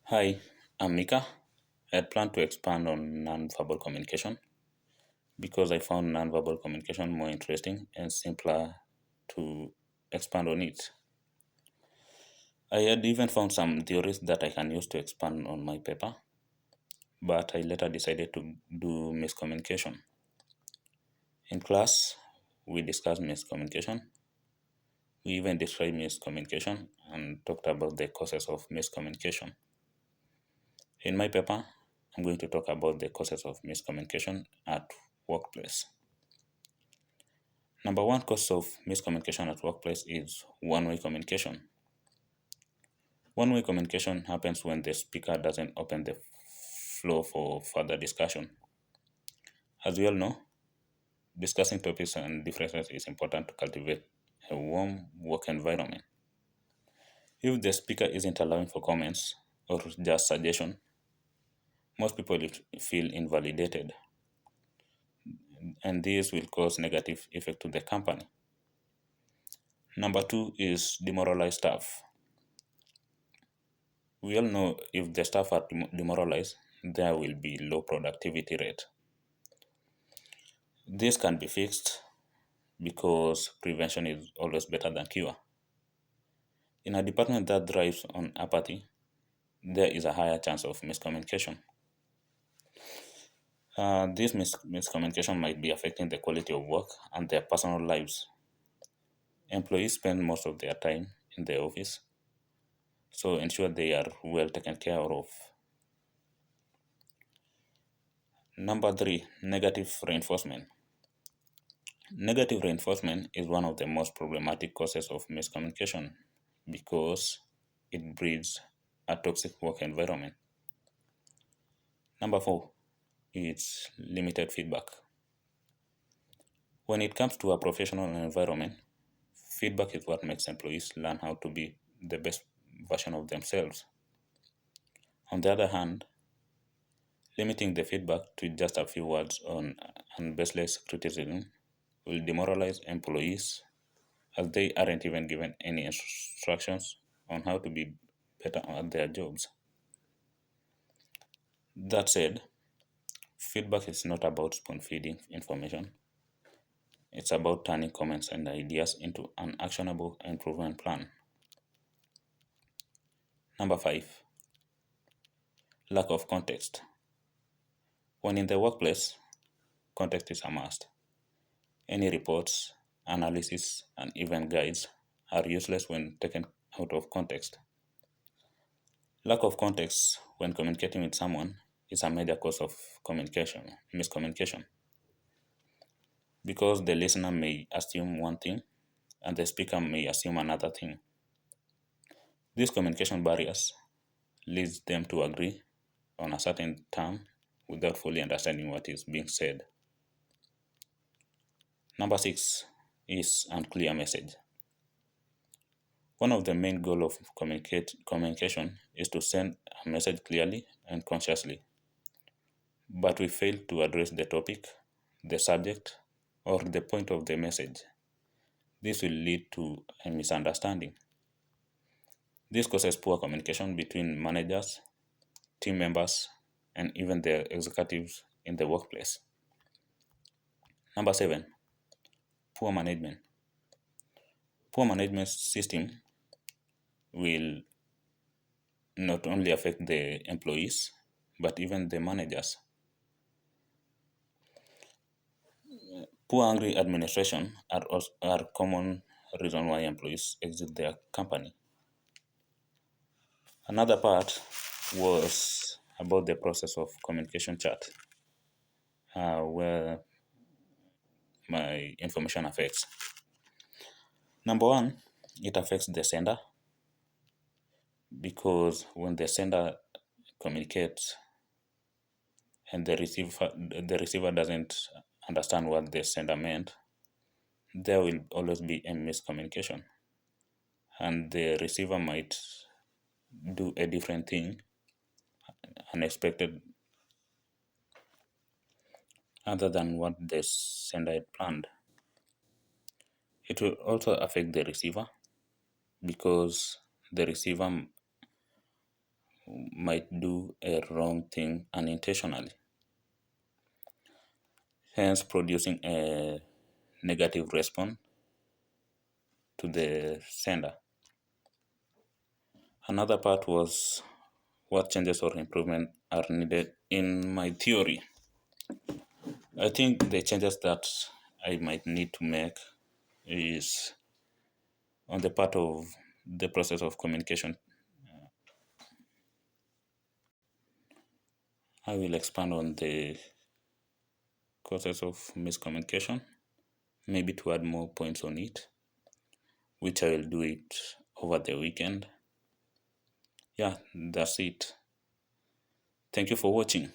Hi, I'm Mika. I had planned to expand on nonverbal communication because I found nonverbal communication more interesting and simpler to expand on it. I had even found some theories that I can use to expand on my paper, but I later decided to do miscommunication. In class, we discussed miscommunication. We even described miscommunication and talked about the causes of miscommunication. In my paper, I'm going to talk about the causes of miscommunication at workplace. Number one cause of miscommunication at workplace is one-way communication. One-way communication happens when the speaker doesn't open the floor for further discussion. As we all know, discussing topics and differences is important to cultivate a warm work environment. If the speaker isn't allowing for comments or just suggestion, most people will feel invalidated, and this will cause negative effect to the company. Number two is demoralized staff. We all know if the staff are demoralized, there will be low productivity rate. This can be fixed because prevention is always better than cure. In a department that thrives on apathy, there is a higher chance of miscommunication. This miscommunication might be affecting the quality of work and their personal lives. Employees spend most of their time in the office, so ensure they are well taken care of. Number three, negative reinforcement. Negative reinforcement is one of the most problematic causes of miscommunication because it breeds a toxic work environment. Number four, it's limited feedback. When it comes to a professional environment, feedback is what makes employees learn how to be the best version of themselves. On the other hand, limiting the feedback to just a few words on baseless criticism will demoralize employees as they aren't even given any instructions on how to be better at their jobs. That said, feedback is not about spoon feeding information, it's about turning comments and ideas into an actionable improvement plan. Number five, lack of context. When in the workplace, context is a must. Any reports, analysis, and even guides are useless when taken out of context. Lack of context when communicating with someone is a major cause of miscommunication, because the listener may assume one thing and the speaker may assume another thing. These communication barriers leads them to agree on a certain term without fully understanding what is being said. Number six is unclear message. One of the main goals of communication is to send a message clearly and consciously, but we fail to address the topic, the subject, or the point of the message. This will lead to a misunderstanding. This causes poor communication between managers, team members, and even the executives in the workplace. Number seven, poor management. Poor management system will not only affect the employees, but even the managers. Poor angry administration are common reason why employees exit their company. Another part was about the process of communication chat, where my information affects. Number one, it affects the sender because when the sender communicates and the receiver doesn't understand what the sender meant, there will always be a miscommunication, and the receiver might do a different thing, unexpected, other than what the sender had planned. It will also affect the receiver because the receiver might do a wrong thing unintentionally, hence producing a negative response to the sender. Another part was what changes or improvement are needed in my theory. I think the changes that I might need to make is on the part of the process of communication. I will expand on the causes of miscommunication, maybe to add more points on it, which I will do it over the weekend. Yeah, that's it. Thank you for watching.